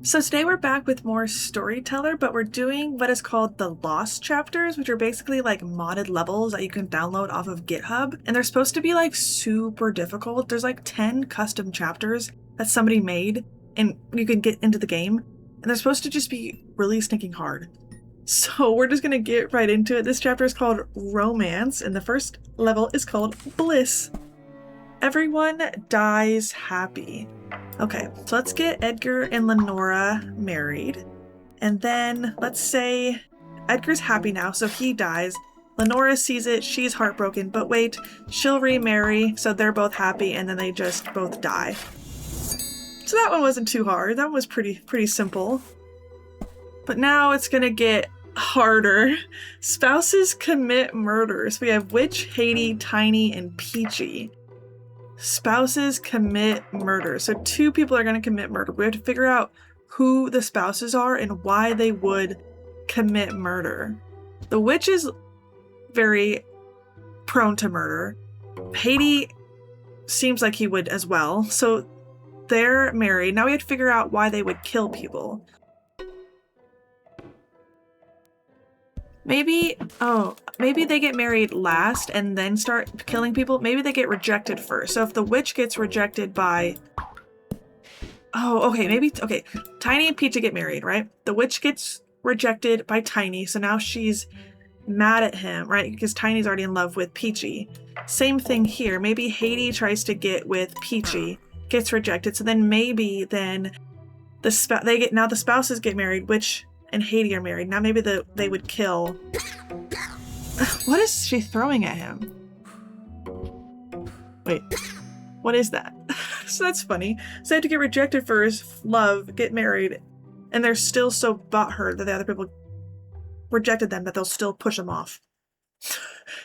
So today we're back with more Storyteller, but we're doing what is called the Lost chapters, which are basically like modded levels that you can download off of GitHub. And they're supposed to be like super difficult. There's like 10 custom chapters that somebody made and you can get into the game. And they're supposed to just be really stinking hard. So we're just gonna get right into it. This chapter is called Romance, and the first level is called Bliss. Everyone dies happy. Okay, so let's get Edgar and Lenora married. And then let's say Edgar's happy now, so he dies. Lenora sees it, she's heartbroken, but wait, she'll remarry, so they're both happy, and then they just both die. So that one wasn't too hard. That one was pretty simple. But now it's gonna get harder. Spouses commit murders. We have Witch, Haiti, Tiny, and Peachy. Spouses commit murder. So two people are going to commit murder. We have to figure out who the spouses are and why they would commit murder. The witch is very prone to murder. Haiti seems like he would as well. So they're married. Now we have to figure out why they would kill people. Maybe they get married last and then start killing people. Maybe they get rejected first. So if the witch gets rejected by... okay. Tiny and Peachy get married, right? The witch gets rejected by Tiny, so now she's mad at him, right? Because Tiny's already in love with Peachy. Same thing here. Maybe Haiti tries to get with Peachy, gets rejected. So then maybe then the spouses get married, Witch and Haiti are married. Now maybe they would kill... What is she throwing at him? Wait, what is that? So that's funny. So they have to get rejected first, love, get married, and they're still so butthurt that the other people rejected them that they'll still push them off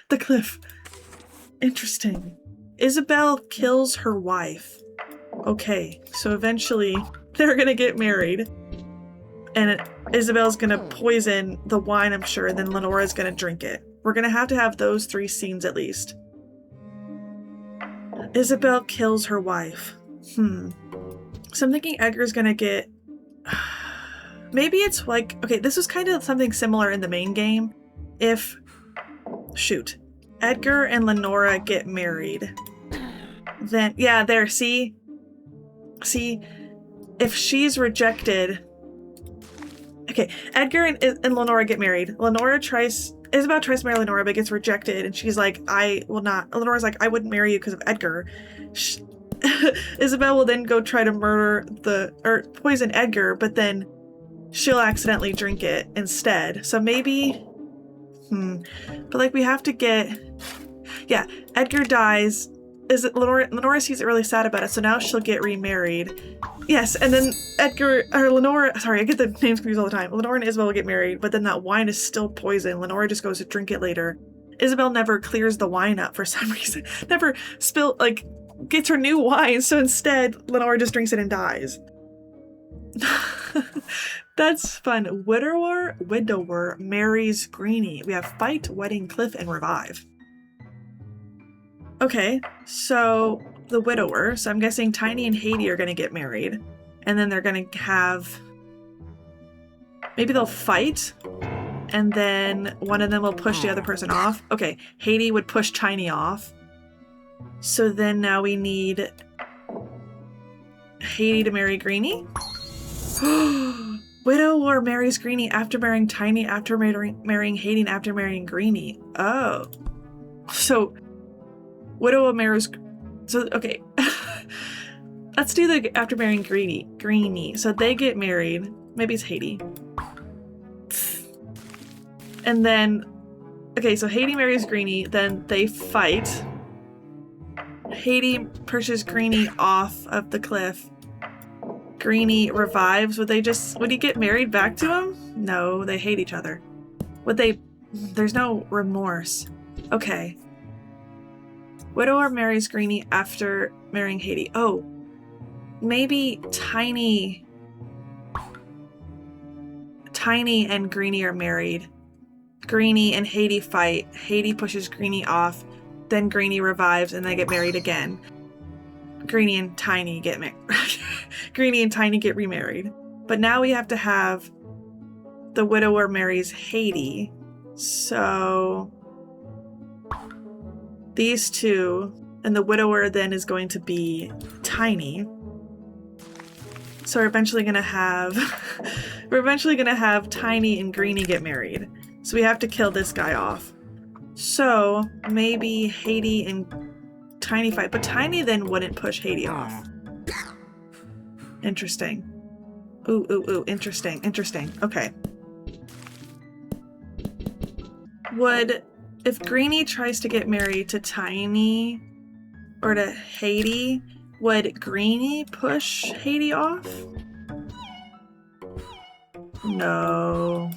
the cliff. Interesting. Isabel kills her wife. Okay, so eventually they're gonna get married. And Isabel's gonna poison the wine, I'm sure, and then Lenora's gonna drink it. We're gonna have to have those three scenes at least. Isabel kills her wife. So I'm thinking Edgar's gonna get... Maybe it's like... Okay, this was kind of something similar in the main game. If... Shoot. Edgar and Lenora get married. Then... Yeah, there, see? See? If she's rejected... Okay, Edgar and Lenora get married. Isabel tries to marry Lenora, but gets rejected, and she's like, I will not. Lenora's like, I wouldn't marry you because of Edgar. Isabel will then go try to poison Edgar, but then she'll accidentally drink it instead. So maybe, but like we have to get, yeah, Edgar dies. Lenora sees it really sad about it, so now she'll get remarried. Yes, and then Lenora, sorry, I get the names confused all the time. Lenora and Isabel will get married, but then that wine is still poison. Lenora just goes to drink it later. Isabel never clears the wine up for some reason. Never gets her new wine, so instead, Lenora just drinks it and dies. That's fun. Widower marries Greenie. We have fight, wedding, cliff, and revive. Okay, so the widower. So I'm guessing Tiny and Haiti are going to get married. And then they're going to have... Maybe they'll fight. And then one of them will push the other person off. Okay, Haiti would push Tiny off. So then now we need Haiti to marry Greenie. Widower marries Greenie after marrying Tiny, after marrying Haiti, and after marrying Greenie. Oh. So... Widower marries... So, okay. Let's do the after marrying Greenie. So they get married. Maybe it's Haiti. And then... Okay, so Haiti marries Greenie. Then they fight. Haiti pushes Greenie off of the cliff. Greenie revives. Would he get married back to him? No, they hate each other. There's no remorse. Okay. Widower marries Greenie after marrying Haiti. Oh, maybe Tiny and Greenie are married. Greenie and Haiti fight. Haiti pushes Greenie off. Then Greenie revives and they get married again. Greenie and Tiny get Greenie and Tiny get remarried. But now we have to have the widower marries Haiti. So these two, and the widower then is going to be Tiny. So we're eventually gonna have Tiny and Greenie get married. So we have to kill this guy off. So maybe Haiti and Tiny fight, but Tiny then wouldn't push Haiti off. Interesting. Ooh, interesting. Okay. If Greenie tries to get married to Tiny or to Haiti, would Greenie push Haiti off? No.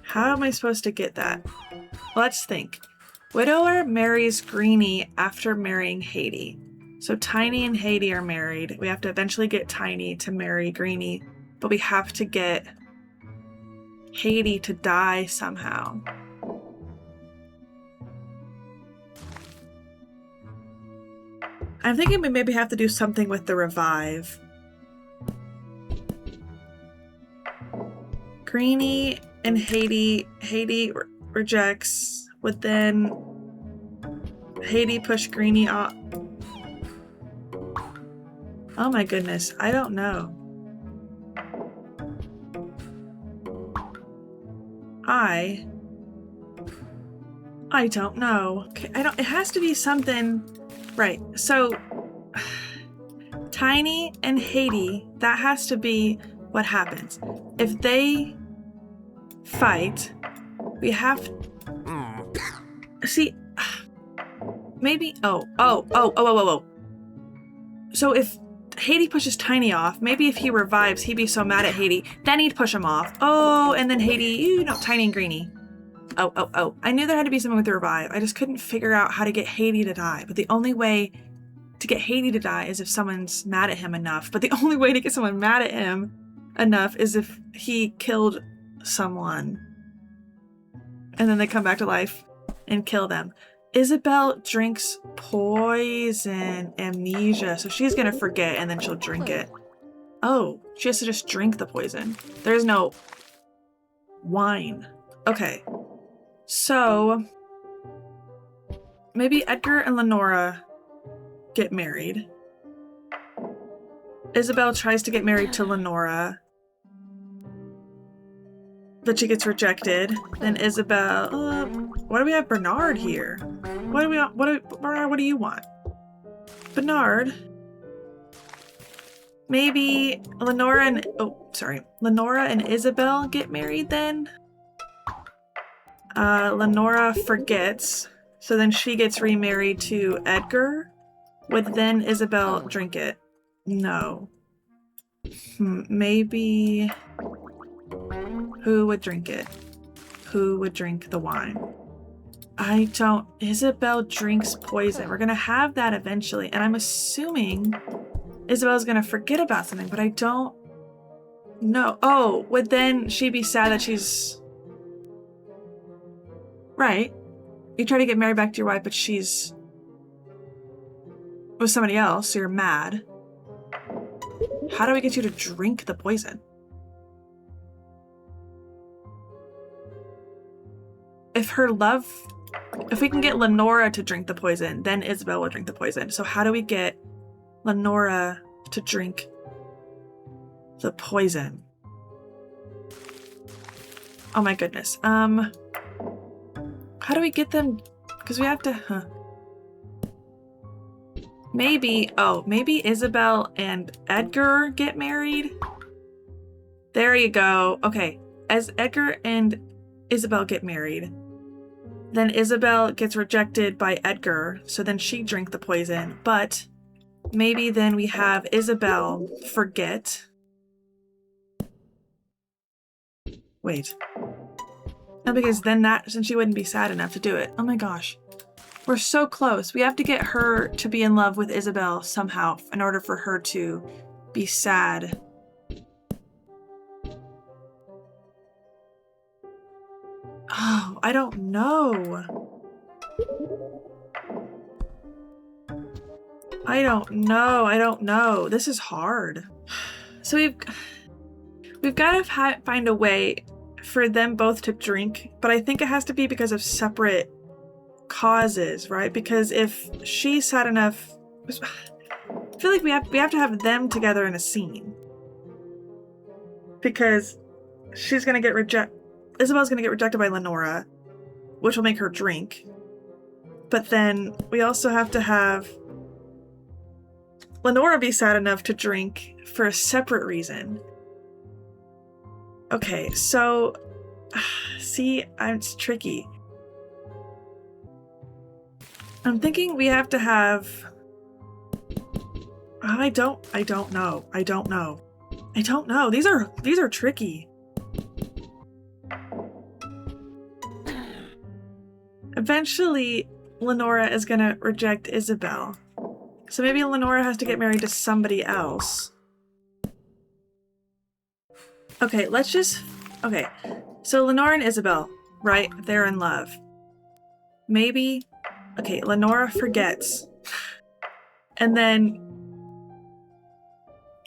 How am I supposed to get that? Let's think. Widower marries Greenie after marrying Haiti. So Tiny and Haiti are married. We have to eventually get Tiny to marry Greenie, but we have to get Haiti to die somehow. I'm thinking we maybe have to do something with the revive. Greenie and Haiti rejects. Would then Haiti push Greenie off? Oh my goodness, I don't know. I don't know. Okay, it has to be something. Right, so Tiny and Haiti, that has to be what happens. If they fight, we have see maybe oh. So if Haiti pushes Tiny off, maybe if he revives, he'd be so mad at Haiti, then he'd push him off. Oh, and then Haiti, Tiny and Greenie. Oh. I knew there had to be something with the revive. I just couldn't figure out how to get Haiti to die. But the only way to get Haiti to die is if someone's mad at him enough. But the only way to get someone mad at him enough is if he killed someone. And then they come back to life and kill them. Isabel drinks poison amnesia. So she's going to forget and then she'll drink it. Oh, she has to just drink the poison. There's no wine. Okay. So maybe Edgar and Lenora get married. Isabel tries to get married to Lenora, but she gets rejected. Then Isabel, why do we have Bernard here? What do we want? Bernard, what do you want? Bernard. Maybe Lenora and Isabel get married then? Lenora forgets, so then she gets remarried to Edgar. Would then Isabel drink it? No. Maybe... Who would drink it? Who would drink the wine? Isabel drinks poison. We're gonna have that eventually, and I'm assuming Isabel's gonna forget about something, but I don't know. Oh, would then she be sad that she's... Right. You try to get married back to your wife, but she's with somebody else, so you're mad. How do we get you to drink the poison? If we can get Lenora to drink the poison, then Isabel will drink the poison. So how do we get Lenora to drink the poison? Oh my goodness. How do we get them? Because we have to, Maybe Isabel and Edgar get married. There you go. Okay, as Edgar and Isabel get married, then Isabel gets rejected by Edgar, so then she drank the poison, but maybe then we have Isabel forget. Wait. No, because then since she wouldn't be sad enough to do it. Oh my gosh. We're so close. We have to get her to be in love with Isabel somehow in order for her to be sad. Oh, I don't know. I don't know. This is hard. So we've got to find a way for them both to drink, but I think it has to be because of separate causes, right? Because if she's sad enough, I feel like we have to have them together in a scene, because she's gonna get Isabel's gonna get rejected by Lenora, which will make her drink. But then we also have to have Lenora be sad enough to drink for a separate reason. Okay, so see, it's tricky. I'm thinking we have to have. I don't know. These are tricky. Eventually, Lenora is gonna reject Isabel. So maybe Lenora has to get married to somebody else. Okay, okay. So Lenora and Isabel, right? They're in love. Maybe, okay, Lenora forgets. And then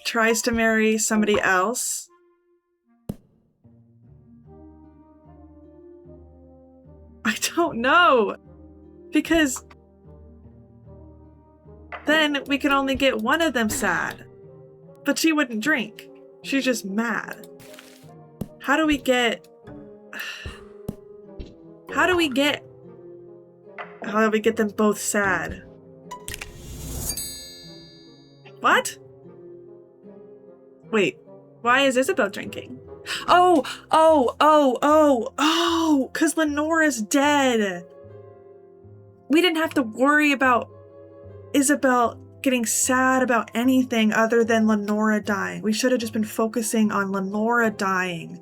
tries to marry somebody else. I don't know. Because then we can only get one of them sad. But she wouldn't drink. She's just mad. How do we get them both sad? What? Wait, why is Isabel drinking? Oh, because Lenora's dead. We didn't have to worry about Isabel getting sad about anything other than Lenora dying. We should have just been focusing on Lenora dying.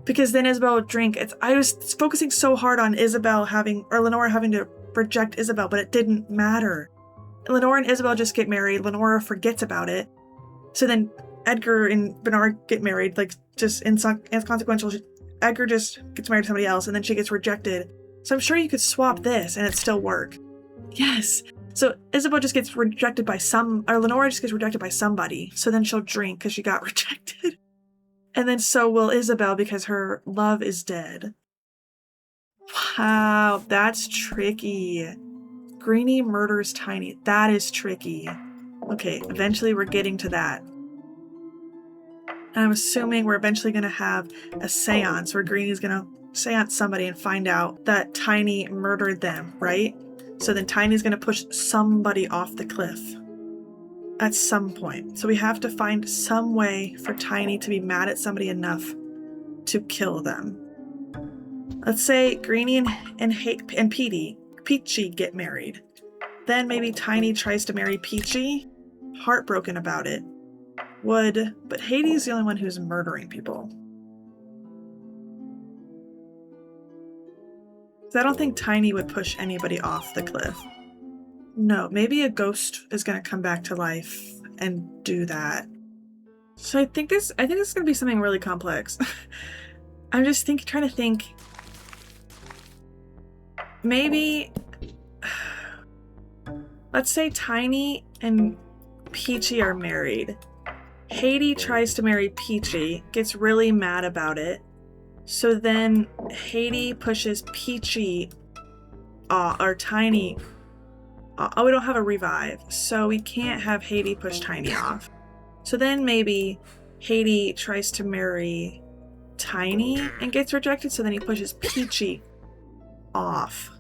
Because then Isabel would drink. I was focusing so hard on Lenora having to reject Isabel, but it didn't matter. Lenora and Isabel just get married. Lenora forgets about it. So then Edgar and Bernard get married, like, just inconsequential. Edgar just gets married to somebody else, and then she gets rejected. So I'm sure you could swap this, and it'd still work. Yes. So Isabel just gets rejected by Lenora just gets rejected by somebody. So then she'll drink because she got rejected. And then so will Isabel because her love is dead. Wow, that's tricky. Greenie murders Tiny. That is tricky. Okay, eventually we're getting to that. And I'm assuming we're eventually going to have a seance where Greenie's going to seance somebody and find out that Tiny murdered them, right? So then Tiny's going to push somebody off the cliff at some point. So we have to find some way for Tiny to be mad at somebody enough to kill them. Let's say Greenie and Peachy get married. Then maybe Tiny tries to marry Peachy, heartbroken about it. But Hades the only one who's murdering people. So I don't think Tiny would push anybody off the cliff. No, maybe a ghost is gonna come back to life and do that. So I think this is gonna be something really complex. I'm just trying to think. Maybe let's say Tiny and Peachy are married. Hades tries to marry Peachy, gets really mad about it. So then Hades pushes Peachy or Tiny. Oh, we don't have a revive, so we can't have Hades push Tiny off. So then maybe Hades tries to marry Tiny and gets rejected, so then he pushes Peachy off.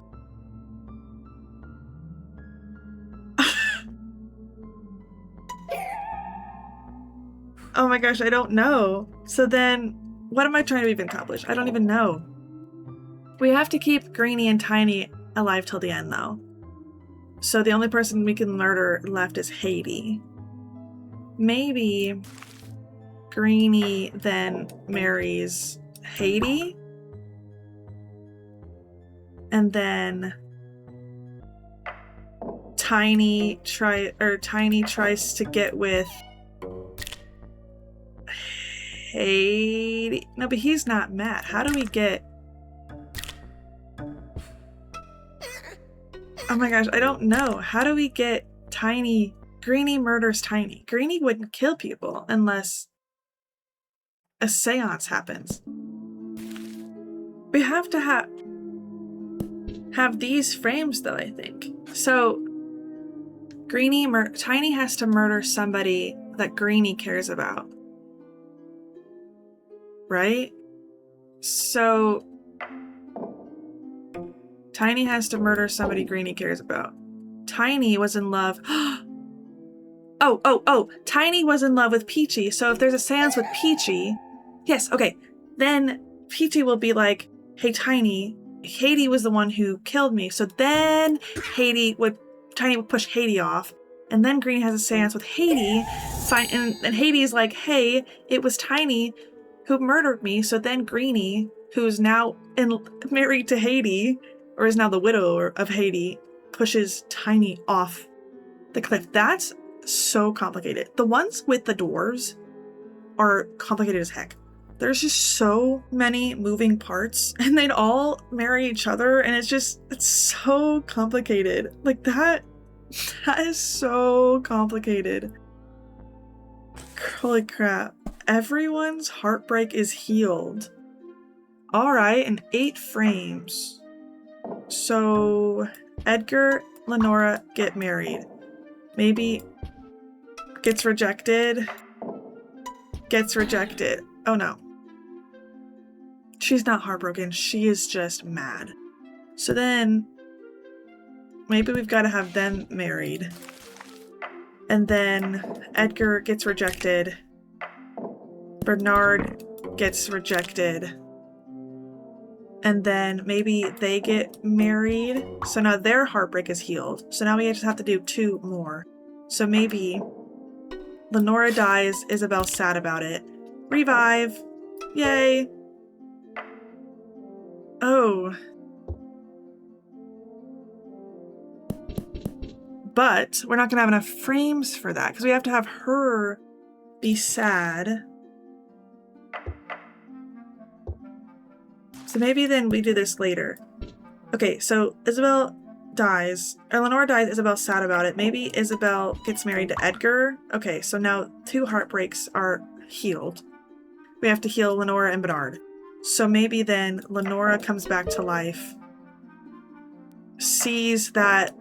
Oh my gosh, I don't know. So then, what am I trying to even accomplish? I don't even know. We have to keep Greenie and Tiny alive till the end, though. So the only person we can murder left is Hades. Maybe Greenie then marries Hades. And then Tiny tries to get with Hades. No, but he's not mad. How do we get... Oh my gosh, I don't know. How do we get Tiny Greenie murders Tiny. Greenie wouldn't kill people unless a seance happens. We have to have these frames though, I think. So Tiny has to murder somebody that Greenie cares about. Right? So Tiny has to murder somebody Greenie cares about. Tiny was in love. Oh, Tiny was in love with Peachy. So if there's a seance with Peachy, yes, okay. Then Peachy will be like, hey, Tiny, Haiti was the one who killed me. So then Tiny would push Haiti off. And then Greenie has a seance with Haiti. And Haiti's like, hey, it was Tiny who murdered me. So then Greenie, who's now married to Haiti, or is now the widow of Haiti, pushes Tiny off the cliff. That's so complicated. The ones with the dwarves are complicated as heck. There's just so many moving parts, and they'd all marry each other, and it's so complicated. Like that is so complicated. Holy crap. Everyone's heartbreak is healed. All right, and 8 frames. So Edgar, Lenora get married. Maybe gets rejected. Gets rejected. Oh no. She's not heartbroken. She is just mad. So then maybe we've got to have them married. And then Edgar gets rejected. Bernard gets rejected. And then maybe they get married. So now their heartbreak is healed. So now we just have to do 2 more. So maybe Lenora dies, Isabel's sad about it. Revive. Yay. Oh. But we're not going to have enough frames for that because we have to have her be sad. So maybe then we do this later. Okay, so Isabel dies. Lenora dies, Isabel's sad about it. Maybe Isabel gets married to Edgar. Okay, so now 2 heartbreaks are healed. We have to heal Lenora and Bernard. So maybe then Lenora comes back to life. Sees that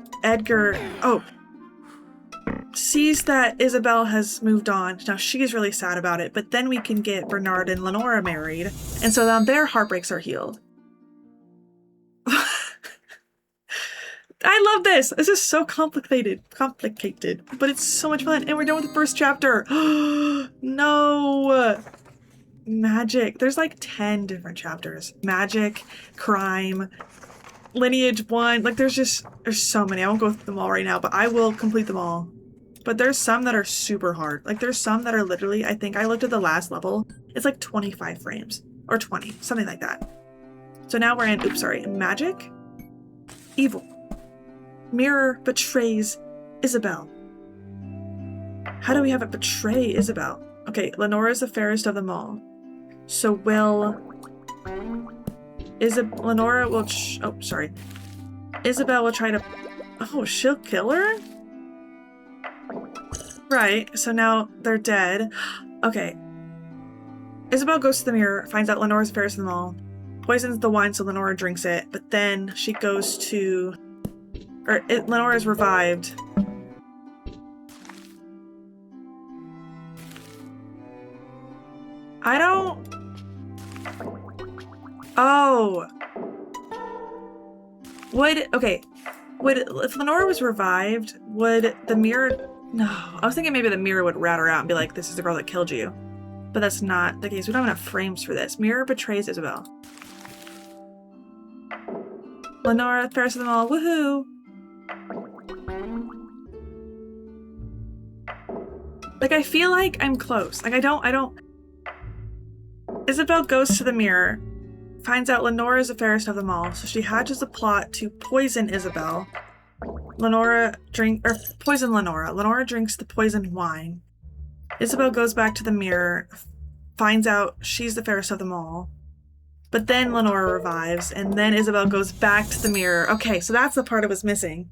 sees that Isabel has moved on. Now she's really sad about it, but then we can get Bernard and Lenora married. And so now their heartbreaks are healed. I love this. This is so complicated, but it's so much fun. And we're done with the first chapter. No. Magic. There's like 10 different chapters. Magic, crime, lineage 1. Like there's so many. I won't go through them all right now, but I will complete them all. But there's some that are super hard. Like there's some that are literally, I think I looked at the last level. It's like 25 frames or 20, something like that. So now we're in, magic, evil. Mirror betrays Isabel. How do we have it betray Isabel? Okay, Lenora is the fairest of them all. So Lenora will, Isabel will try to, she'll kill her? Right, so now they're dead. Okay. Isabel goes to the mirror, finds out Lenora's the fairest of them all, poisons the wine so Lenora drinks it, but then she goes to, Lenora is revived. If Lenora was revived, would the mirror... No, I was thinking maybe the mirror would rat her out and be like, this is the girl that killed you. But that's not the case. We don't have enough frames for this. Mirror betrays Isabel. Lenora, fairest of them all, woohoo! Like, I feel like I'm close. Like, I don't... Isabel goes to the mirror, finds out Lenora is the fairest of them all, so she hatches a plot to poison Isabel. Poison Lenora. Lenora drinks the poisoned wine. Isabel goes back to the mirror, finds out she's the fairest of them all. But then Lenora revives, and then Isabel goes back to the mirror. Okay, so that's the part I was missing,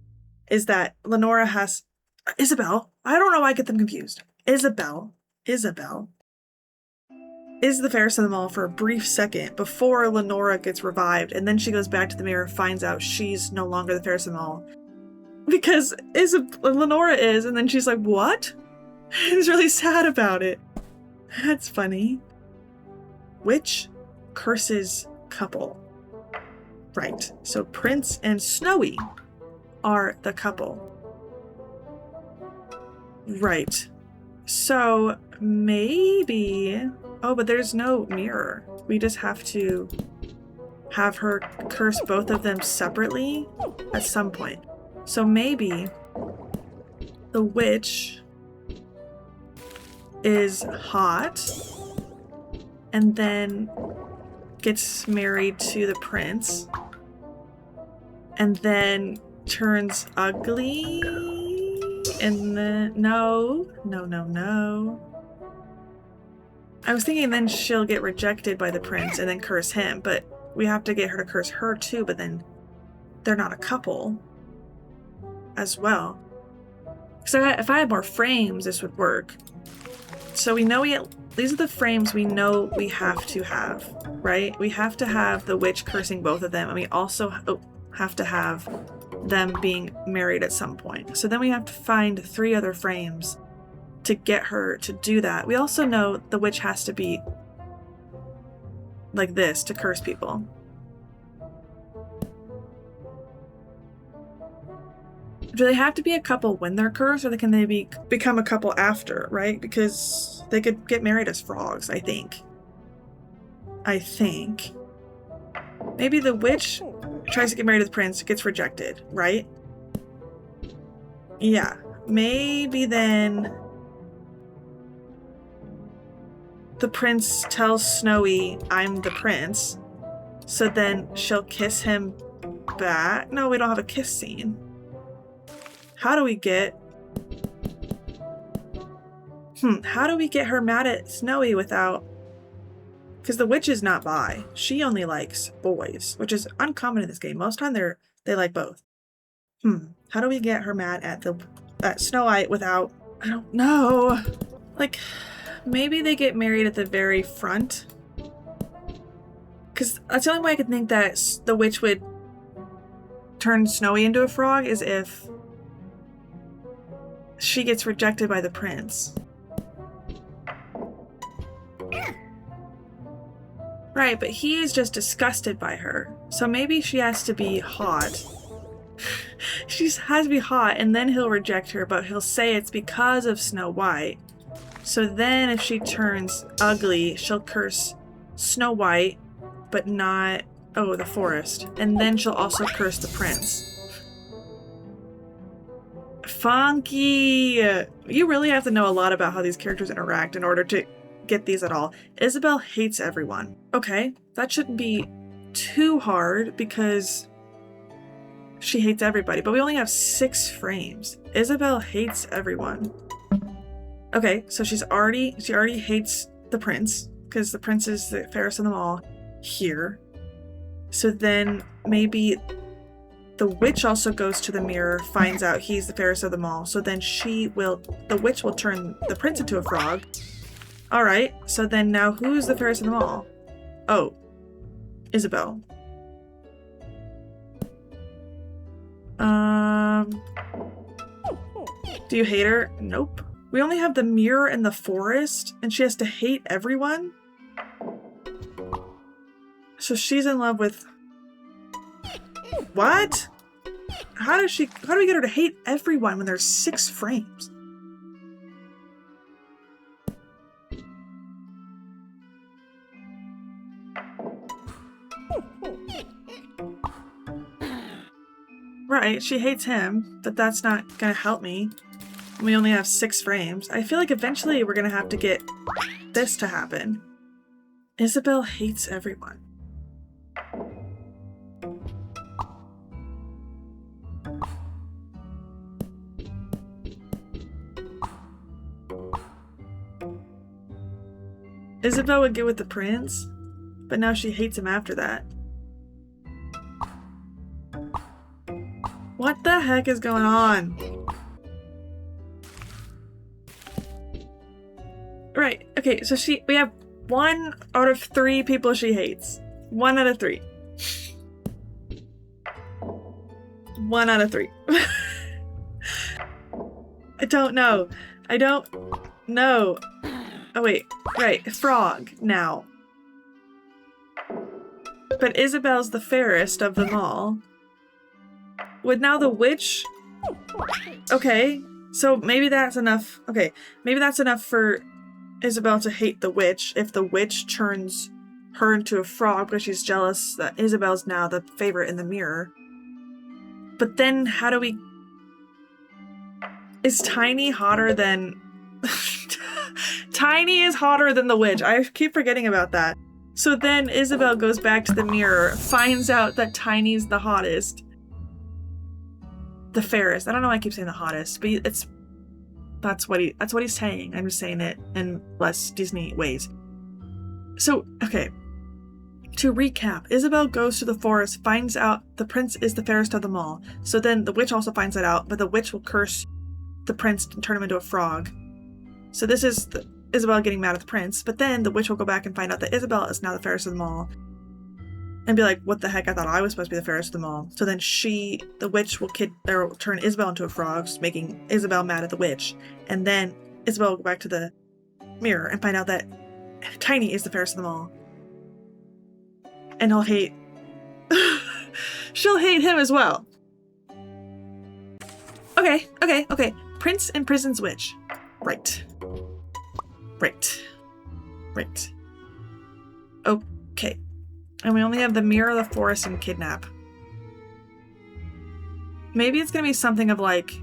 is that Lenora has Isabel. I don't know why I get them confused. Isabel is the fairest of them all for a brief second before Lenora gets revived, and then she goes back to the mirror, finds out she's no longer the fairest of them all. Because Lenora is, and then she's like, what? It's really sad about it. That's funny. Witch curses couple. Right, so Prince and Snowy are the couple. Right. So maybe... Oh, but there's no mirror. We just have to have her curse both of them separately at some point. So maybe the witch is hot and then gets married to the prince and then turns ugly and then no. I was thinking then she'll get rejected by the prince and then curse him, but we have to get her to curse her too, but then they're not a couple as well. So if I had more frames, this would work. So we know these are the frames we know we have to have, right? We have to have the witch cursing both of them, and we also have to have them being married at some point. So then we have to find 3 other frames to get her to do that. We also know the witch has to be like this to curse people. Do they have to be a couple when they're cursed, or can they become a couple after, right? Because they could get married as frogs, I think. Maybe the witch tries to get married to the prince, gets rejected, right? Yeah. Maybe then the prince tells Snowy, I'm the prince. So then she'll kiss him back. No, we don't have a kiss scene. How do we get her mad at Snowy without... Because the witch is not bi. She only likes boys, which is uncommon in this game. Most of the time they like both. How do we get her mad at Snow White without... I don't know. Like, maybe they get married at the very front. Because that's the only way I could think that the witch would turn Snowy into a frog is if she gets rejected by the prince. Right, but he is just disgusted by her. So maybe she has to be hot. She has to be hot, and then he'll reject her, but he'll say it's because of Snow White. So then if she turns ugly, she'll curse Snow White, but not, the forest. And then she'll also curse the prince. Funky! You really have to know a lot about how these characters interact in order to get these at all. Isabel hates everyone. Okay, that shouldn't be too hard because she hates everybody, but we only have 6 frames. Isabel hates everyone. Okay, so she already hates the prince because the prince is the fairest of them all here. So then maybe the witch also goes to the mirror, finds out he's the fairest of them all. So then the witch will turn the prince into a frog. All right, so then now who's the fairest of them all? Oh, Isabel. Do you hate her? Nope. We only have the mirror in the forest, and she has to hate everyone? So she's in love with... What? How do we get her to hate everyone when there's 6 frames? Right, she hates him, but that's not gonna help me. We only have 6 frames. I feel like eventually we're gonna have to get this to happen. Isabel hates everyone. Isabel would get with the prince, but now she hates him after that. What the heck is going on? Okay, so we have 1 out of 3 people she hates. 1 out of 3. 1 out of 3. I don't know. I don't know. Oh wait, right, frog now. But Isabel's the fairest of them all. Would now the witch... Okay, so maybe that's enough. Okay, maybe that's enough for Isabel to hate the witch if the witch turns her into a frog because she's jealous that Isabel's now the favorite in the mirror. But then how do we... Is Tiny hotter than... Tiny is hotter than the witch. I keep forgetting about that. So then Isabel goes back to the mirror, finds out that Tiny's the hottest. The fairest. I don't know why I keep saying the hottest, but that's what he's saying. I'm just saying it in less Disney ways. So, okay. To recap, Isabel goes to the forest, finds out the prince is the fairest of them all. So then the witch also finds that out, but the witch will curse the prince and turn him into a frog. So this is Isabel getting mad at the prince, but then the witch will go back and find out that Isabel is now the fairest of them all. And be like, what the heck, I thought I was supposed to be the fairest of them all. So then the witch will turn Isabel into a frog, making Isabel mad at the witch. And then Isabel will go back to the mirror and find out that Tiny is the fairest of them all. And he'll hate... She'll hate him as well. Okay. Prince imprisons witch. Right. Okay. And we only have the mirror, the forest, and kidnap. Maybe it's gonna be something of like...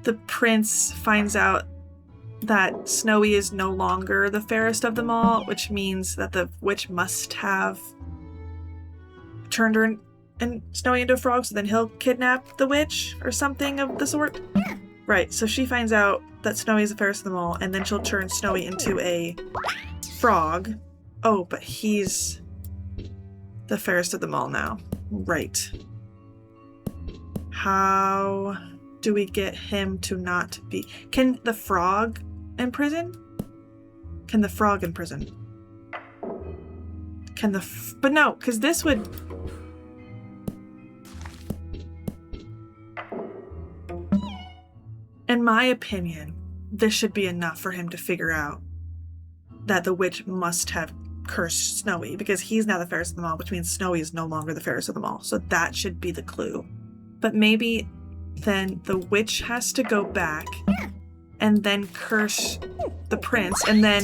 The prince finds out that Snowy is no longer the fairest of them all, which means that the witch must have turned her and Snowy into a frog, so then he'll kidnap the witch or something of the sort. Right, so she finds out that Snowy is the fairest of them all, and then she'll turn Snowy into a frog. Oh, but he's the fairest of them all now. Right. How do we get him to not be... Can the frog imprison? Can the frog imprison? But no, because this would... In my opinion, this should be enough for him to figure out that the witch must have cursed Snowy, because he's now the fairest of them all, which means Snowy is no longer the fairest of them all. So that should be the clue. But maybe then the witch has to go back and then curse the prince, and then,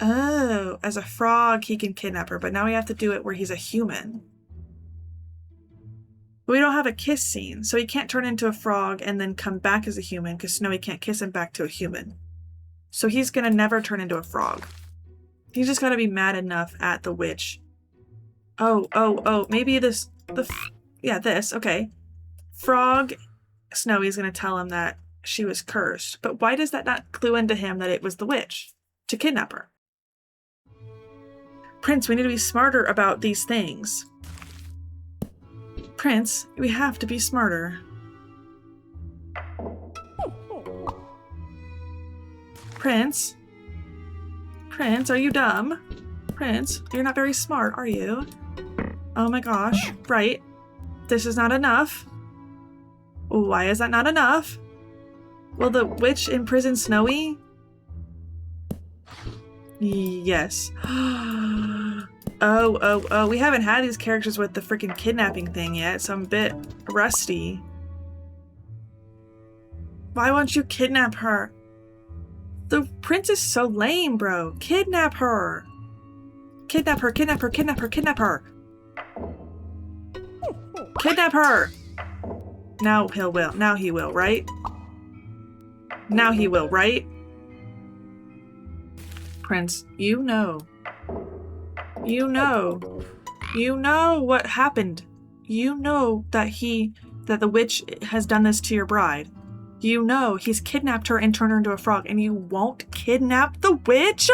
oh, as a frog he can kidnap her, but now we have to do it where he's a human. We don't have a kiss scene, so he can't turn into a frog and then come back as a human because Snowy can't kiss him back to a human. So he's gonna never turn into a frog. He's just gotta be mad enough at the witch. Oh, maybe this, okay. Frog, Snowy's gonna tell him that she was cursed, but why does that not clue into him that it was the witch to kidnap her? Prince, we need to be smarter about these things. Prince, we have to be smarter. Prince? Prince, are you dumb? Prince, you're not very smart, are you? Oh my gosh, right. This is not enough. Why is that not enough? Will the witch imprison Snowy? Yes. Oh, we haven't had these characters with the freaking kidnapping thing yet, so I'm a bit rusty. Why won't you kidnap her? The prince is so lame, bro. Kidnap her. Kidnap her. Kidnap her. Now he will, right? Now he will, right? Prince, you know what happened. You know that the witch has done this to your bride. You know he's kidnapped her and turned her into a frog, and you won't kidnap the witch?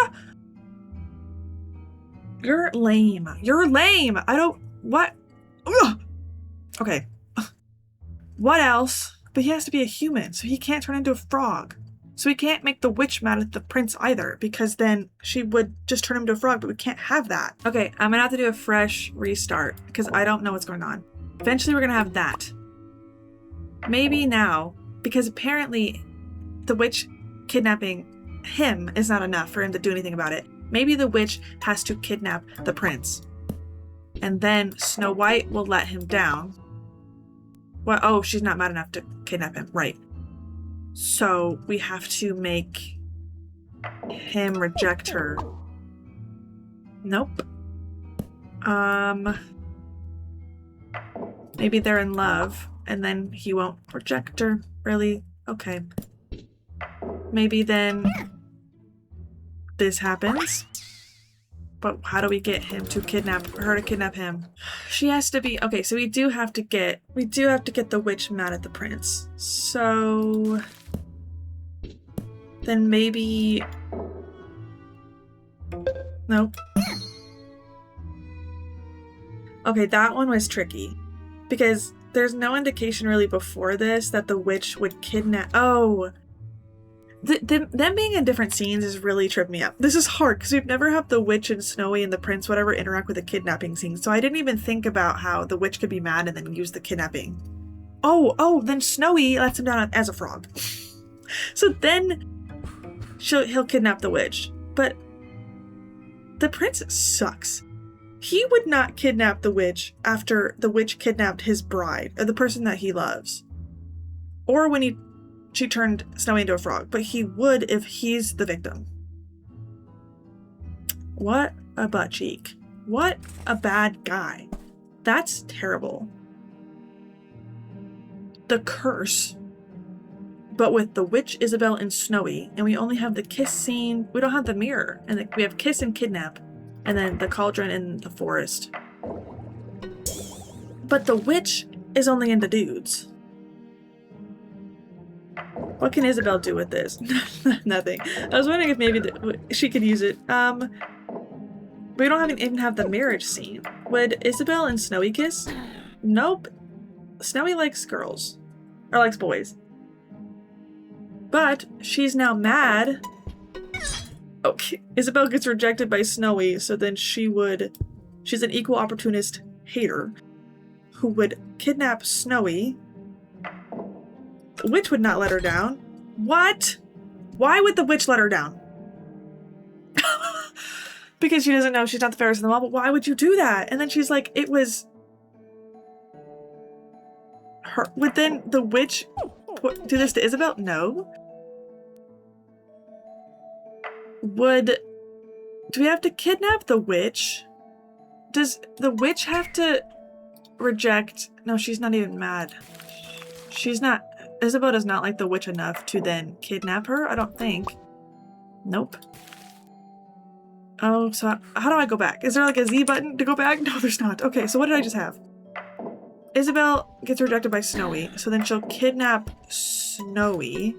You're lame. What? Ugh. Okay. What else? But he has to be a human, so he can't turn into a frog. So we can't make the witch mad at the prince either, because then she would just turn him to a frog, but we can't have that. Okay, I'm gonna have to do a fresh restart because I don't know what's going on. Eventually we're gonna have that. Maybe now, because apparently the witch kidnapping him is not enough for him to do anything about it. Maybe the witch has to kidnap the prince. And then Snow White will let him down. Well, oh, she's not mad enough to kidnap him, right. So we have to make him reject her. Nope. Maybe they're in love and then he won't reject her. Really? Okay. Maybe then this happens. But how do we get him to kidnap her to kidnap him? She has to be okay, so we do have to get the witch mad at the prince. So then maybe nope. Okay, that one was tricky. Because there's no indication really before this that the witch would kidnap. Oh, them being in different scenes is really tripping me up. This is hard because we've never had the witch and Snowy and the prince whatever interact with the kidnapping scene. So I didn't even think about how the witch could be mad and then use the kidnapping. Oh, then Snowy lets him down as a frog. So then he'll kidnap the witch. But the prince sucks. He would not kidnap the witch after the witch kidnapped his bride, or the person that he loves. Or when she turned Snowy into a frog, but he would if he's the victim. What a butt cheek. What a bad guy. That's terrible. The curse, but with the witch, Isabel, and Snowy, and we only have the kiss scene. We don't have the mirror, and we have kiss and kidnap. And then the cauldron in the forest. But the witch is only into dudes. What can Isabel do with this? Nothing. I was wondering if maybe she could use it. We don't even have the marriage scene. Would Isabel and Snowy kiss? Nope. Snowy likes girls. Or likes boys. But she's now mad. Okay, Isabel gets rejected by Snowy, so then she's an equal opportunist hater who would kidnap Snowy. The witch would not let her down. What? Why would the witch let her down? Because she doesn't know she's not the fairest in the world, but why would you do that? And then she's like, it was her. Would then the witch do this to Isabel? No. Do we have to kidnap the witch? Does the witch have to reject? No, she's not even mad. Isabel does not like the witch enough to then kidnap her, I don't think. Nope. Oh, so how do I go back? Is there like a Z button to go back? No, there's not. Okay, so what did I just have? Isabel gets rejected by Snowy, so then she'll kidnap Snowy.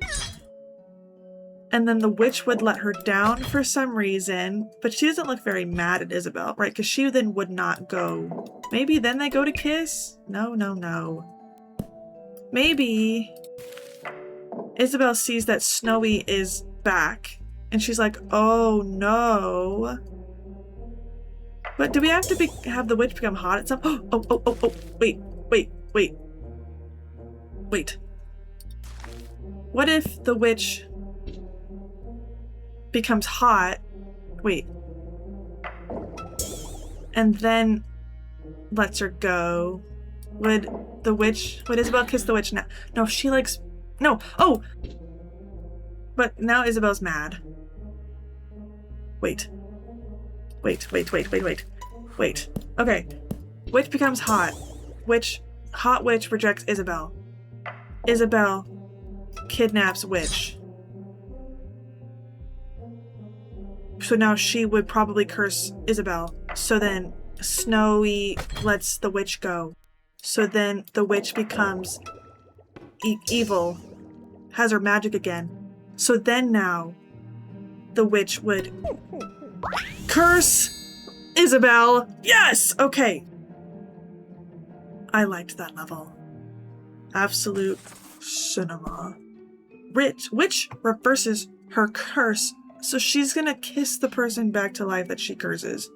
And then the witch would let her down for some reason, but she doesn't look very mad at Isabel, right? Because she then would not go. Maybe then they go to kiss? No. Maybe Isabel sees that Snowy is back, and she's like, oh no. But do we have to have the witch become hot at some? Oh, wait. What if the witch becomes hot, and then lets her go? Would Isabel kiss the witch now? No, she likes, no, oh! But now Isabel's mad. Wait. Okay, witch becomes hot. Hot witch rejects Isabel. Isabel kidnaps witch. So now she would probably curse Isabel. So then Snowy lets the witch go. So then the witch becomes evil, has her magic again. So then now the witch would curse Isabel. Yes! Okay. I liked that level. Absolute cinema. witch reverses her curse, so she's gonna kiss the person back to life that she curses.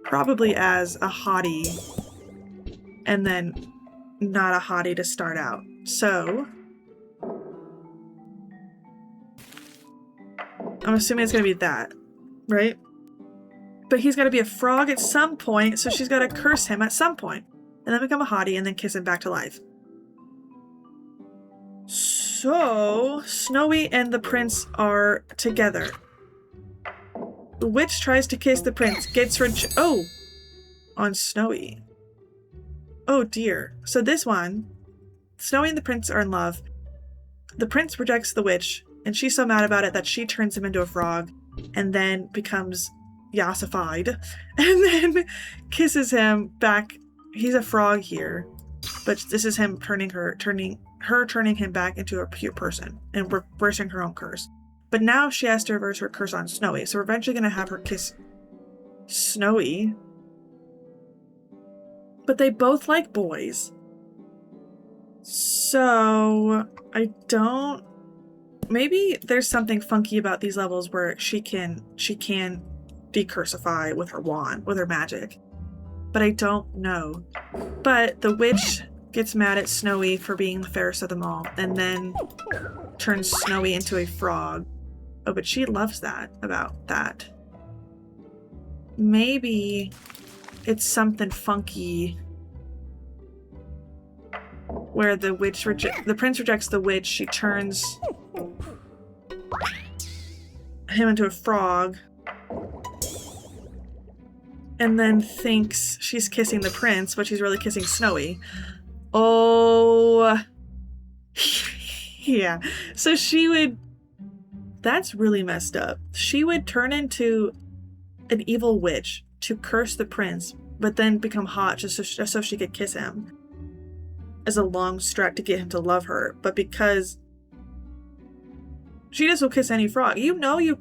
Probably as a hottie, and then not a hottie to start out. So I'm assuming it's gonna be that, right? But he's gotta be a frog at some point, so she's gotta curse him at some point, and then become a hottie and then kiss him back to life. So Snowy and the prince are together. The witch tries to kiss the prince, gets on Snowy. Oh dear. So this one, Snowy and the prince are in love. The prince rejects the witch, and she's so mad about it that she turns him into a frog and then becomes yassified and then kisses him back. He's a frog here, but this is him turning him back into a pure person and reversing her own curse. But now she has to reverse her curse on Snowy, so we're eventually going to have her kiss Snowy. But they both like boys. So maybe there's something funky about these levels where she can decursify with her wand, with her magic. But I don't know. But the witch gets mad at Snowy for being the fairest of them all, and then turns Snowy into a frog. Oh, but she loves that about that. Maybe it's something funky where the prince rejects the witch, she turns him into a frog, and then thinks she's kissing the prince, but she's really kissing Snowy. Oh, yeah. So that's really messed up. She would turn into an evil witch to curse the prince, but then become hot just so she could kiss him as a long strat to get him to love her. But because she just will kiss any frog. The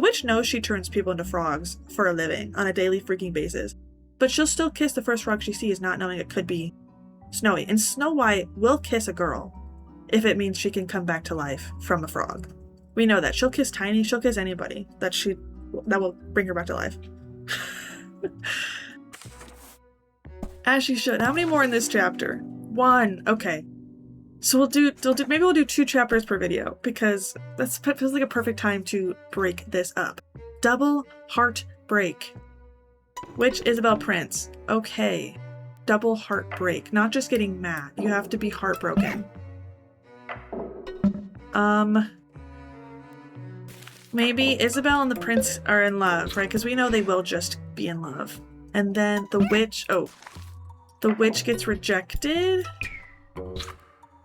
witch knows she turns people into frogs for a living on a daily freaking basis, but she'll still kiss the first frog she sees, not knowing it could be Snowy. And Snow White will kiss a girl if it means she can come back to life from a frog. We know that. She'll kiss Tiny, she'll kiss anybody that will bring her back to life. As she should. How many more in this chapter? 1. Okay. So maybe we'll do 2 chapters per video, because that feels like a perfect time to break this up. Double heartbreak. Witch, Isabel, Prince. Okay. Double heartbreak. Not just getting mad. You have to be heartbroken. Maybe Isabel and the prince are in love, right? Because we know they will just be in love. And then the witch gets rejected.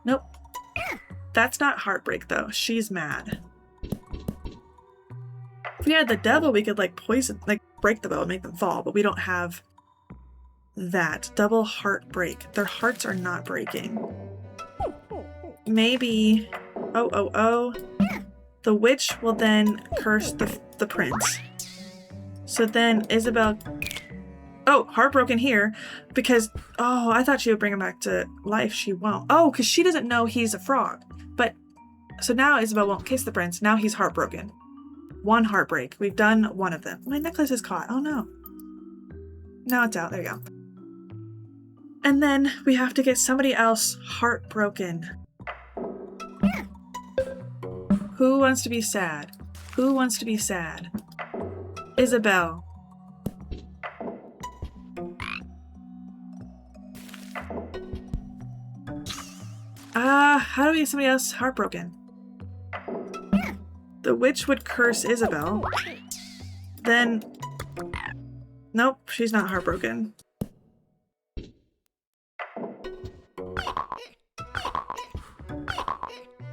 Nope. That's not heartbreak though. She's mad. If we had the devil, we could break the bow and make them fall, but we don't have that. Double heartbreak. Their hearts are not breaking. Maybe the witch will then curse the prince. So then Isabel, heartbroken here, because, I thought she would bring him back to life. She won't. Oh, because she doesn't know he's a frog. But, so now Isabel won't kiss the prince. Now he's heartbroken. 1 heartbreak. We've done 1 of them. My necklace is caught. Oh no. Now it's out. There you go. And then we have to get somebody else heartbroken. Who wants to be sad? Who wants to be sad? Isabel. How do we get somebody else heartbroken? The witch would curse Isabel. Then... Nope, she's not heartbroken.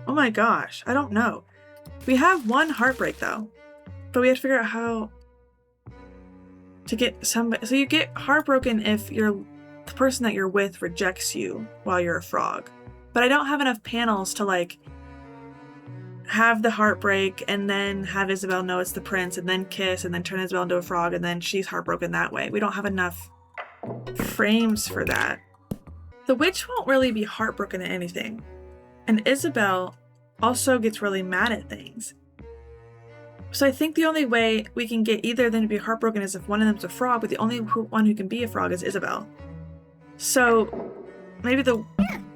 Oh my gosh, I don't know. We have 1 heartbreak though, but we have to figure out how to get somebody. So you get heartbroken if the person that you're with rejects you while you're a frog. But I don't have enough panels to have the heartbreak and then have Isabel know it's the prince and then kiss and then turn Isabel into a frog and then she's heartbroken that way. We don't have enough frames for that. The witch won't really be heartbroken at anything. And Isabel also gets really mad at things. So I think the only way we can get either of them to be heartbroken is if one of them's a frog, but the only one who can be a frog is Isabel. So maybe the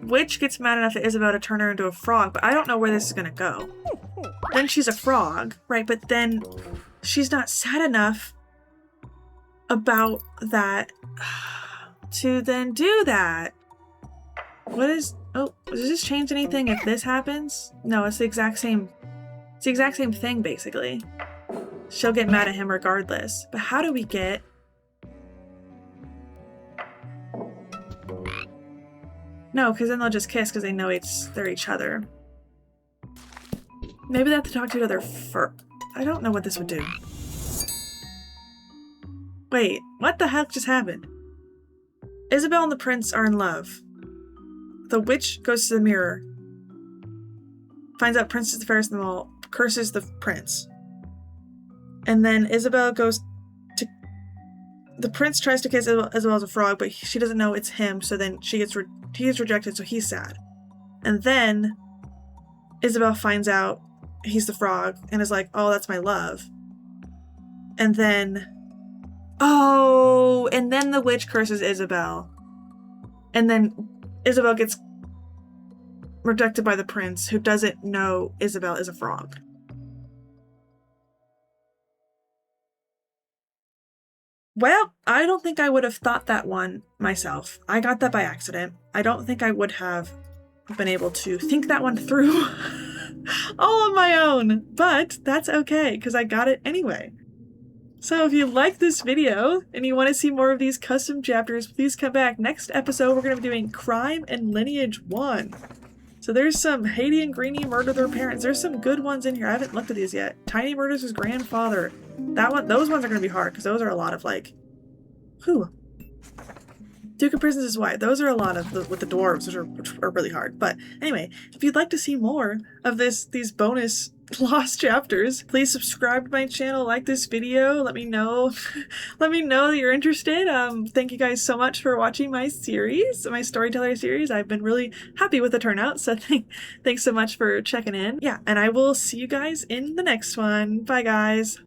witch gets mad enough at Isabel to turn her into a frog, but I don't know where this is gonna go. Then she's a frog, right? But then she's not sad enough about that to then do that. What is... Oh, does this change anything if this happens? No, it's the exact same... It's the exact same thing, basically. She'll get mad at him regardless. But how do we get... No, because then they'll just kiss because they know they're each other. Maybe they have to talk to each other first. I don't know what this would do. Wait, what the heck just happened? Isabel and the prince are in love. The witch goes to the mirror. Finds out Prince is the fairest of them all. Curses the prince. And then Isabel goes to... The prince tries to kiss Isabel as a frog, but she doesn't know it's him, so then he gets rejected, so he's sad. And then Isabel finds out he's the frog and is like, oh, that's my love. And then... Oh! And then the witch curses Isabel. And then Isabel gets rejected by the prince, who doesn't know Isabel is a frog. Well, I don't think I would have thought that one myself. I got that by accident. I don't think I would have been able to think that one through all on my own, but that's okay because I got it anyway. So if you like this video and you want to see more of these custom chapters, please come back. Next episode, we're going to be doing Crime and Lineage 1. So there's some Haiti and Greenie murder their parents. There's some good ones in here. I haven't looked at these yet. Tiny murders his grandfather. Those ones are going to be hard because those are a lot of like, whew. Duke of Prisons' wife. Those are a lot of with the dwarves, which are really hard. But anyway, if you'd like to see more of these bonus lost chapters, please subscribe to my channel, like this video, let me know let me know that you're interested. Thank you guys so much for watching my series, my Storyteller series. I've been really happy with the turnout, so thanks so much for checking in. Yeah, and I will see you guys in the next one. Bye guys.